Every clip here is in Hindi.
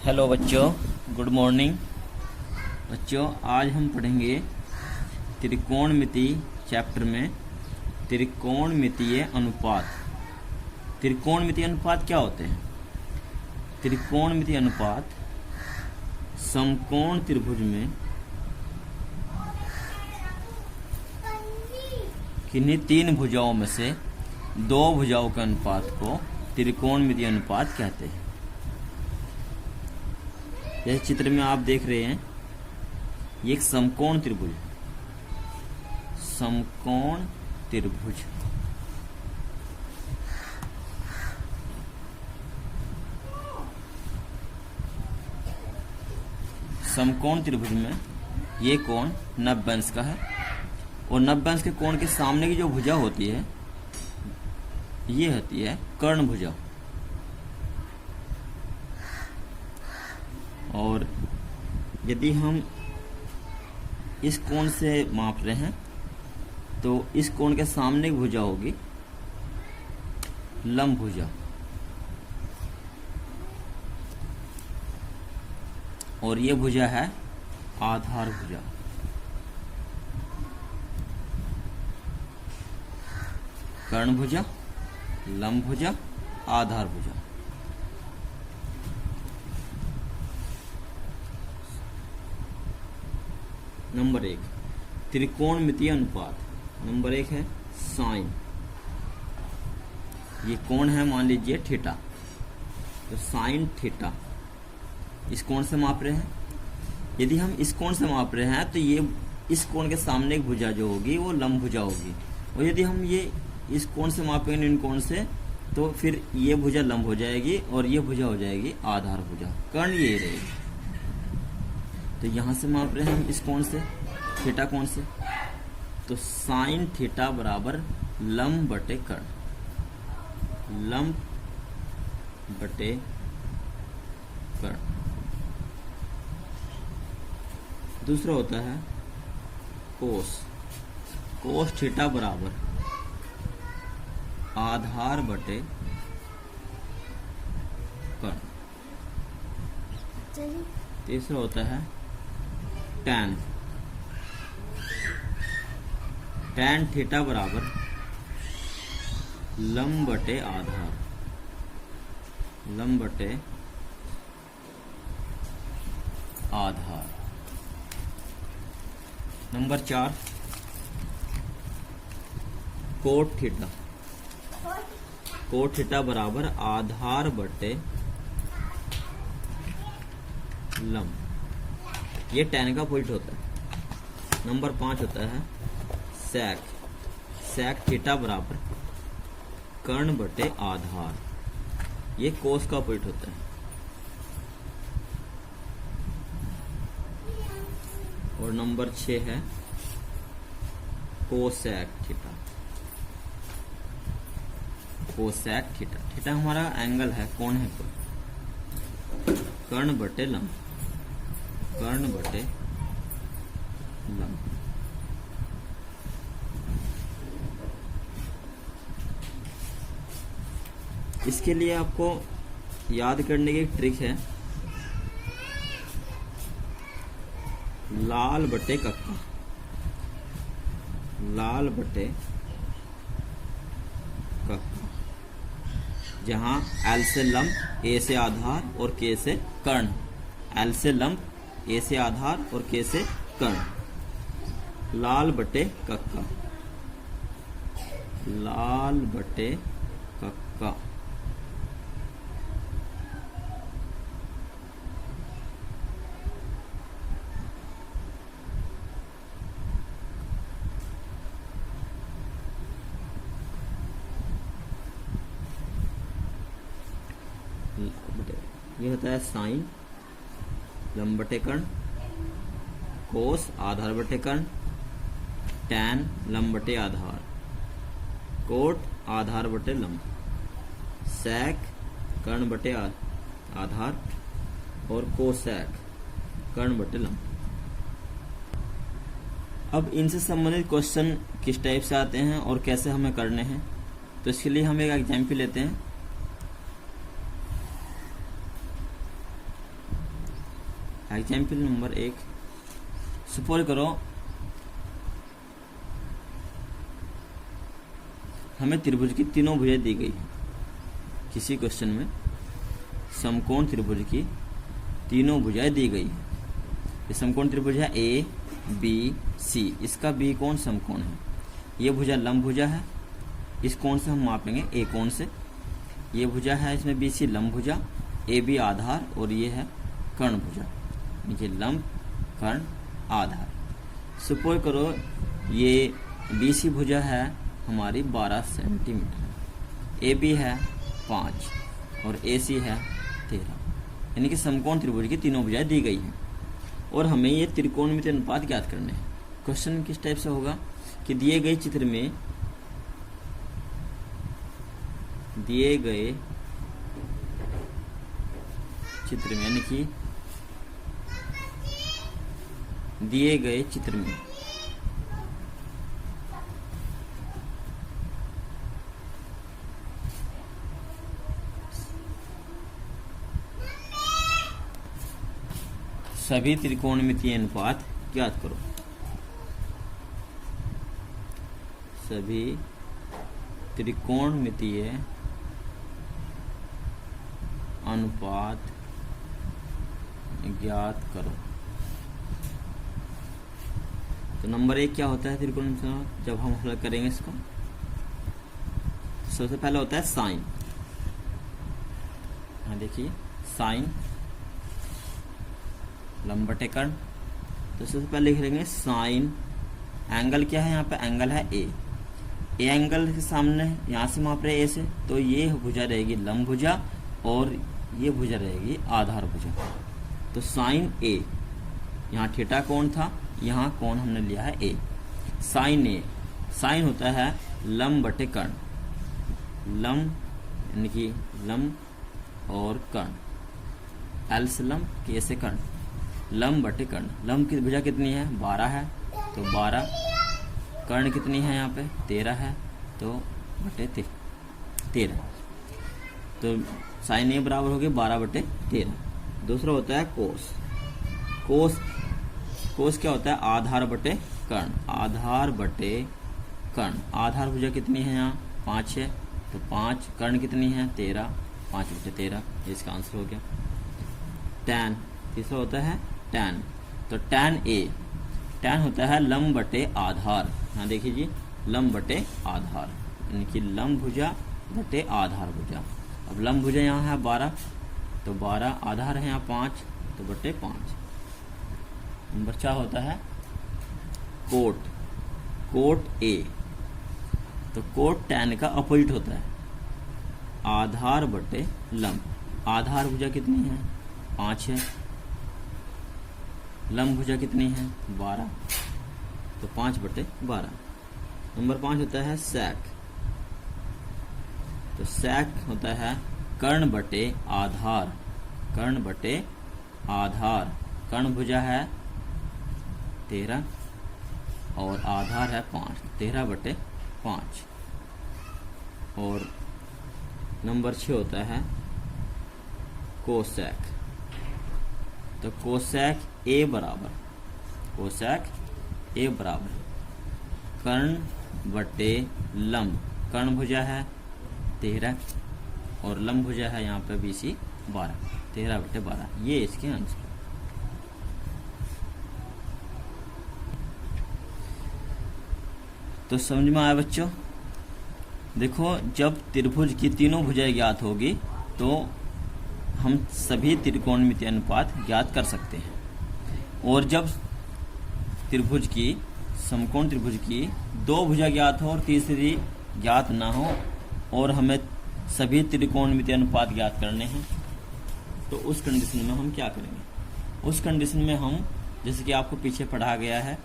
हेलो बच्चों, गुड मॉर्निंग। बच्चों, आज हम पढ़ेंगे त्रिकोणमिति चैप्टर में त्रिकोणमितीय अनुपात। त्रिकोणमितीय अनुपात क्या होते हैं? त्रिकोणमितीय अनुपात समकोण त्रिभुज में किन्हीं तीन भुजाओं में से दो भुजाओं के अनुपात को त्रिकोणमितीय अनुपात कहते हैं। यह चित्र में आप देख रहे हैं, ये एक समकोण त्रिभुज, समकोण त्रिभुज। समकोण त्रिभुज में ये कोण 90 अंश का है और 90 अंश के कोण के सामने की जो भुजा होती है ये होती है कर्ण भुजा। और यदि हम इस कोण से माप रहे हैं तो इस कोण के सामने की भुजा होगी लंब भुजा और ये भुजा है आधार भुजा। कर्ण भुजा, लंब भुजा, आधार भुजा। नंबर 1 त्रिकोणमितीय अनुपात। नंबर 1 है साइन। ये कोण है, मान लीजिए थीटा, तो साइन थीटा इस कोण से माप रहे हैं। यदि हम इस कोण से माप रहे हैं तो ये इस कोण के सामने की भुजा जो होगी वो लंब भुजा होगी। और यदि हम ये इस कोण से मापेंगे इन कोण से तो फिर ये भुजा लंब हो जाएगी और ये भुजा हो जाएगी आधार भुजा। कर्ण ये रहेगी। तो यहां से माप रहे हैं हम इस कोण से, थीटा कोण से, तो साइन थीटा बराबर लंब बटे कर्ण, लंब बटे कर्ण। दूसरा होता है कोस। कोस थीटा बराबर आधार बटे कर्ण। तीसरा होता है टैन। टैन थीटा बराबर लंब बटे आधार, लंब बटे आधार। Number 4 cot theta. Cot theta बराबर आधार बटे लंब। ये टैन का अपोजिट होता है। नंबर 5 होता है सेक। सेक थीटा बराबर कर्ण बटे आधार। ये कोस का अपोजिट होता है। और नंबर 6 है cosec theta. Cosec theta, theta हमारा एंगल है, कोण है, कर्ण बटे लंब, कर्ण बटे लंब। इसके लिए आपको याद करने की एक ट्रिक है, लाल बटे कक्का, लाल बटे कक्का, जहां एल से लंब, ए से आधार और के से कर्ण। एल से लंब, ए से आधार और के से कर्ण। लाल बटे कक्का, लाल बटे कक्का। ये होता है साइन लंब बटे कर्ण, कोस आधार बटे कर्ण, टैन लंब बटे आधार, कोट आधार बटे लंब, सेक कर्ण बटे आधार और कोसेक कर्ण बटे लंब। अब इनसे संबंधित क्वेश्चन किस टाइप से आते हैं और कैसे हमें करने हैं, तो इसके लिए हम एक एग्जाम्पल लेते हैं। एग्जाम्पल नंबर 1, सपोज करो हमें त्रिभुज की तीनों भुजाएं दी गई है। किसी क्वेश्चन में समकोण त्रिभुज की तीनों भुजाएं दी गई है। ये समकोण त्रिभुज है ए बी सी, इसका बी कोण समकोण है। ये भुजा लंब भुजा है, इस कोण से हम मापेंगे ए कोण से। ये भुजा है, इसमें बी सी लंब भुजा, ए बी आधार, और ये है कर्ण भुजा। ये लंब कर्ण आधार। सपोज करो ये बी सी भुजा है हमारी 12 सेंटीमीटर, ए बी है 5 और ए सी है 13, यानी कि समकोण त्रिभुज की तीनों भुजाएं दी गई हैं और हमें ये त्रिकोणमितीय अनुपात ज्ञात करने हैं। क्वेश्चन किस टाइप से होगा कि दिए गए चित्र में यानी कि दिए गए चित्र में सभी त्रिकोणमितीय अनुपात ज्ञात करो। सभी त्रिकोणमितीय अनुपात ज्ञात करो। तो नंबर 1 क्या होता है त्रिकोणमितीय अनुपात? जब हम हल करेंगे इसको, सबसे पहले होता है साइन। हाँ देखिए, साइन लंब बटे कर्ण। तो सबसे पहले लिख लेंगे साइन, एंगल क्या है यहाँ पे? एंगल है ए एंगल के सामने यहाँ से माप रहे ए से, तो ये भुजा रहेगी लंब भुजा और ये भुजा रहेगी आधार भुजा। तो साइन ए, यहाँ थीटा कोण था, यहाँ कोण हमने लिया है ए। साइन ए, साइन होता है लंब बटे कर्ण, लंब यानी कि लंब और कर्ण, एल से लंब के से कर्ण, लंब बटे कर्ण। लंब की भुजा कितनी है? 12 है, तो 12। कर्ण कितनी है यहाँ पे? 13 है, तो बटे 13। तो साइन ए बराबर हो गया 12 बटे 13। दूसरा होता है कोस। कोस क्या होता है? आधार बटे कर्ण, आधार बटे कर्ण। आधार भुजा कितनी है यहाँ? 5 है, तो 5। कर्ण कितनी है? 13, 5 बटे 13। इसका आंसर हो गया। टैन, तीसरा होता है टैन। तो टैन ए, टैन होता है लंब बटे आधार। यहाँ देखिए जी, लंब बटे आधार, यानी कि लंब भुजा बटे आधार भुजा। अब लंब भुजा यहाँ है 12, तो 12, आधार है यहाँ 5, तो बटे 5। नंबर 4 होता है कोट ए। तो कोट टैन का अपोजिट होता है, आधार बटे लंब। आधार भुजा कितनी है? 5 है, लंब भुजा कितनी है? 12, तो 5 बटे 12। नंबर 5 होता है सेक। तो सेक होता है कर्ण बटे आधार, कर्ण बटे आधार। कर्ण भुजा है 13 और आधार है 5, 13 बटे 5। और नंबर 6 होता है कोसेक। तो कोसेक ए बराबर, कर्ण बटे लंब। कर्ण भुजा है 13 और लंब भुजा है यहाँ पे BC 12, 13 बटे 12। ये इसके आंसर। तो समझ में आया बच्चों? देखो, जब त्रिभुज की तीनों भुजाएं ज्ञात होगी तो हम सभी त्रिकोणमितीय अनुपात ज्ञात कर सकते हैं। और जब त्रिभुज की, समकोण त्रिभुज की 2 भुजा ज्ञात हो और तीसरी ज्ञात ना हो और हमें सभी त्रिकोणमितीय अनुपात ज्ञात करने हैं, तो उस कंडीशन में हम क्या करेंगे? उस कंडीशन में हम, जैसे कि आपको पीछे पढ़ा गया है,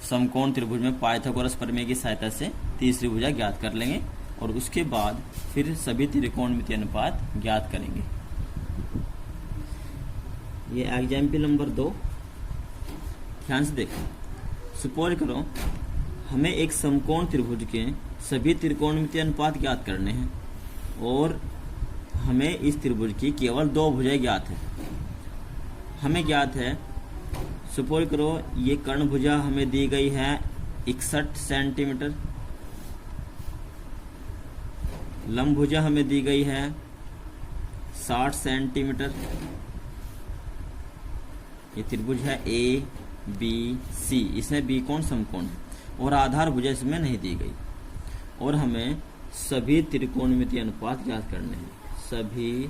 समकोण त्रिभुज में पाइथागोरस प्रमेय की सहायता से तीसरी भुजा ज्ञात कर लेंगे और उसके बाद फिर सभी त्रिकोणमितीय अनुपात ज्ञात करेंगे। ये एग्जाम्पल नंबर 2, ध्यान से देखो। सपोज करो हमें एक समकोण त्रिभुज के सभी त्रिकोणमितीय अनुपात ज्ञात करने हैं और हमें इस त्रिभुज की केवल 2 भुजाएं ज्ञात है हमें ज्ञात है, सपोज करो ये कर्ण भुजा हमें दी गई है 61 सेंटीमीटर, लंब भुजा हमें दी गई है 60 सेंटीमीटर। ये त्रिभुज है ए बी सी, इसमें बी कोण समकोण है और आधार भुजा इसमें नहीं दी गई। और हमें सभी त्रिकोणमितीय अनुपात ज्ञात करने हैं। सभी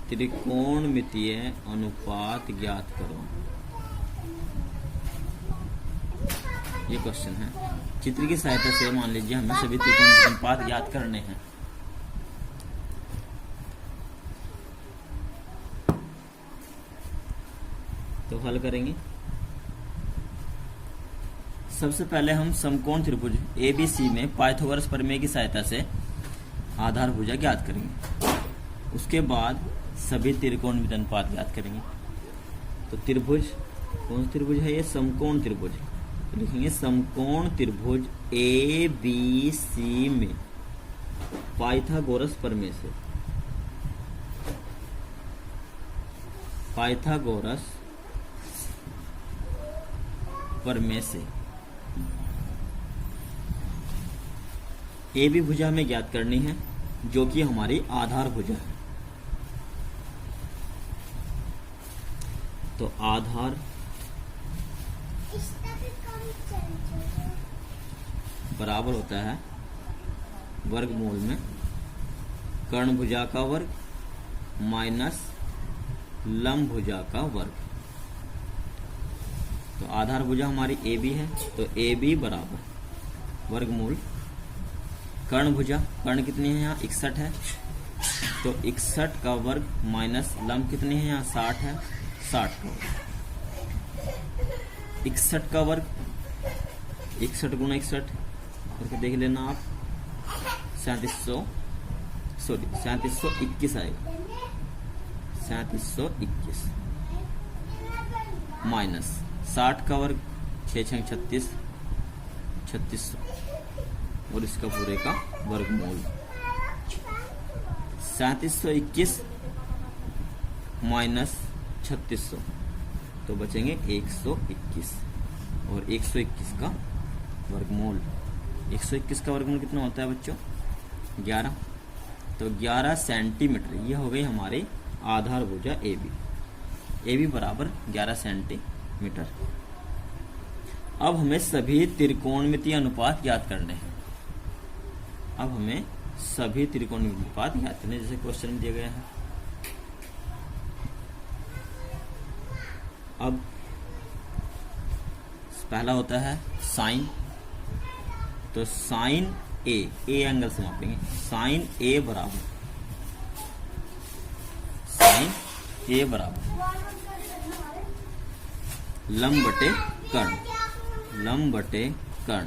त्रिकोणमितीय अनुपात ज्ञात करो, ये क्वेश्चन है। चित्र की सहायता से मान लीजिए हमें सभी त्रिकोणमितीय अनुपात ज्ञात करने हैं। तो हल करेंगे। सबसे पहले हम समकोण त्रिभुज एबीसी में पाइथागोरस प्रमेय की सहायता से आधार भुजा ज्ञात करेंगे। उसके बाद सभी त्रिकोणमितीय अनुपात ज्ञात करेंगे। तो त्रिभुज कौन सा त्रिभुज है? ये समकोण त्रिभुज। तो लिखेंगे समकोण त्रिभुज ए बी सी में पाइथागोरस प्रमेय से, पाइथागोरस प्रमेय से ए बी भुजा हमें ज्ञात करनी है, जो कि हमारी आधार भुजा है। तो आधार बराबर होता है वर्गमूल में कर्ण भुजा का वर्ग माइनस लंब भुजा का वर्ग। तो आधार भुजा हमारी ए बी है, तो ए बी बराबर वर्गमूल कर्ण भुजा, कर्ण कितनी है यहाँ 61 है, तो 61 का वर्ग माइनस लंब कितनी है यहाँ 60 है, 60 का वर्ग। 61 का वर्ग 61 गुणा 61 करके देख लेना आप, 3721 आएगा, 3721 माइनस 60 का वर्ग 6 6 36 3600 और इसका पूरे का वर्गमूल। 3721 माइनस 3600 तो बचेंगे 121 और 121 का वर्गमूल। 121 का वर्गमूल कितना होता है बच्चों? 11। तो 11 सेंटीमीटर ये हो गई हमारी आधार भुजा ए बी बराबर 11 सेंटीमीटर। अब हमें सभी त्रिकोणमितीय अनुपात ज्ञात करने हैं। अब हमें सभी त्रिकोणमितीय अनुपात ज्ञात करने, जैसे क्वेश्चन में दिए गए हैं। अब पहला होता है साइन, तो साइन ए एंगल से मापेंगे। साइन ए बराबर लंब बटे कर्ण, लंब बटे कर्ण।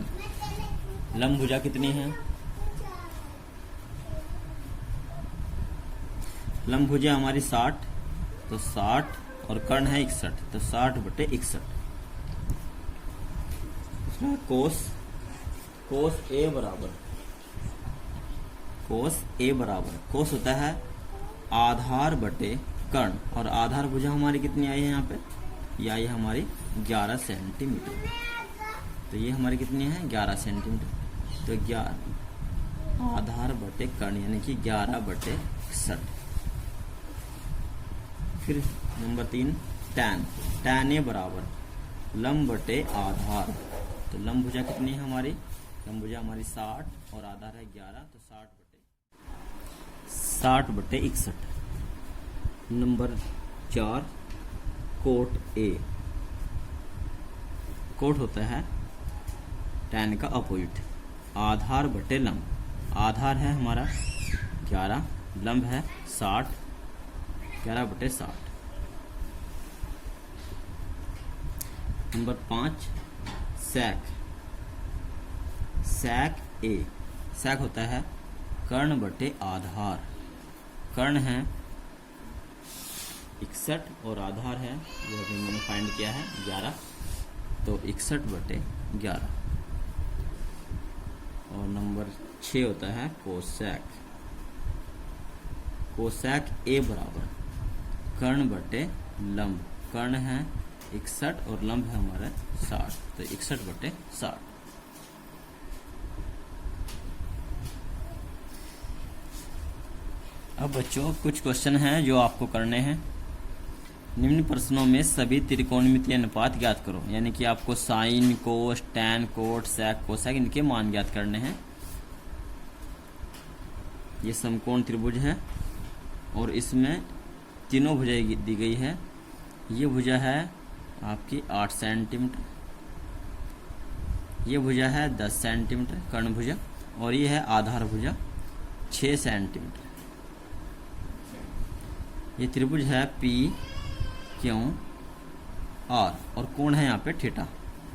लंब भुजा कितनी है? लंब भुजा हमारी 60, तो 60 और कर्ण है 61, तो 60 बटे 61। कोस ए बराबर कोस होता है आधार बटे कर्ण, और आधार भुजा हमारी कितनी आई है यहाँ पे? ये आई है हमारी 11 सेंटीमीटर। तो ये हमारी कितनी है? 11 सेंटीमीटर। तो 11 आधार बटे कर्ण यानी कि 11 बटे 61। फिर नंबर 3 टैन ए बराबर लंब बटे आधार। तो लंब भुजा कितनी है हमारी? लंब भुजा हमारी 60 और आधार है 11, तो 60 बटे 61। Number 4 cot A. कोट होता है टैन का अपोजिट, आधार बटे लंब। आधार है हमारा 11, लंब है 60, 11 बटे 60। नंबर 5 सेक ए। सेक होता है कर्ण बटे आधार। कर्ण है 61 और आधार है जो अभी मैंने फाइंड किया है 11, तो 61 बटे 11। और नंबर 6 होता है कोसेक। कोसेक ए बराबर कर्ण बटे लंब। कर्ण है 61 और लंब है हमारा 60, तो 61/60। अब बच्चों कुछ क्वेश्चन हैं जो आपको करने हैं। निम्न प्रश्नों में सभी त्रिकोणमितीय अनुपात ज्ञात करो, यानी कि आपको साइन, कोस, टैन, कोट, सेक, कोसेक इनके मान ज्ञात करने हैं। ये समकोण त्रिभुज है और इसमें तीनों भुजाएं दी गई है। ये भुजा है आपकी 8 सेंटीमीटर, ये भुजा है 10 सेंटीमीटर कर्ण भुजा, और ये है आधार भुजा 6 सेंटीमीटर। ये त्रिभुज है पी क्यू आर और कोण है यहाँ पे थीटा।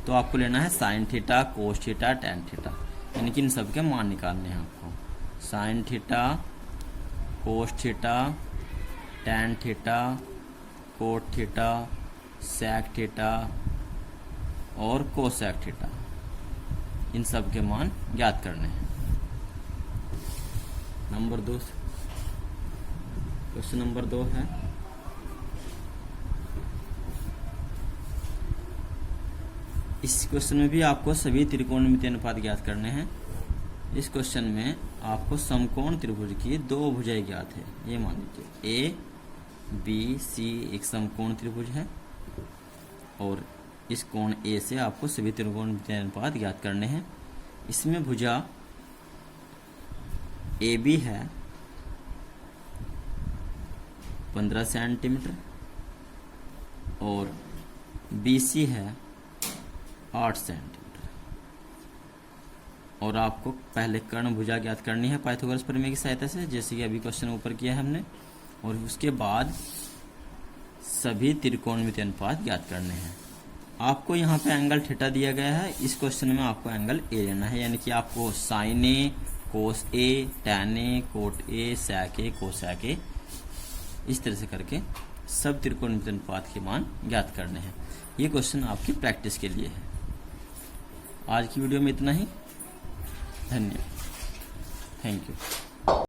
तो आपको लेना है sine theta, cos theta, tan theta, यानी कि इन सब के मान निकालने हैं आपको। Sine theta, cos theta, tan theta, cot theta, sec theta और कोसेक थीटा, इन सब के मान ज्ञात करने हैं। नंबर 2, क्वेश्चन नंबर 2 है इस क्वेश्चन में भी आपको सभी त्रिकोणमितीय अनुपात ज्ञात करने हैं। इस क्वेश्चन में आपको समकोण त्रिभुज की 2 भुजाएं ज्ञात है। ये मान लीजिए ए बी सी एक समकोण त्रिभुज है और इस कोण ए से आपको सभी त्रिकोणमितीय अनुपात ज्ञात करने हैं। इसमें भुजा ए बी है 15 सेंटीमीटर और बी सी है 8 सेंटीमीटर, और आपको पहले कर्ण भुजा ज्ञात करनी है पाइथागोरस प्रमेय की सहायता से, जैसे कि अभी क्वेश्चन ऊपर किया है हमने, और उसके बाद सभी त्रिकोणमितीय अनुपात ज्ञात करने हैं। आपको यहाँ पे एंगल थीटा दिया गया है, इस क्वेश्चन में आपको एंगल ए लेना है, यानी कि आपको sine A, cos A, tan A, cot A, sec A, cosec A, इस तरह से करके सब त्रिकोणमितीय अनुपात के मान ज्ञात करने हैं। ये क्वेश्चन आपकी प्रैक्टिस के लिए है। आज की वीडियो में इतना ही। धन्यवाद। Thank you.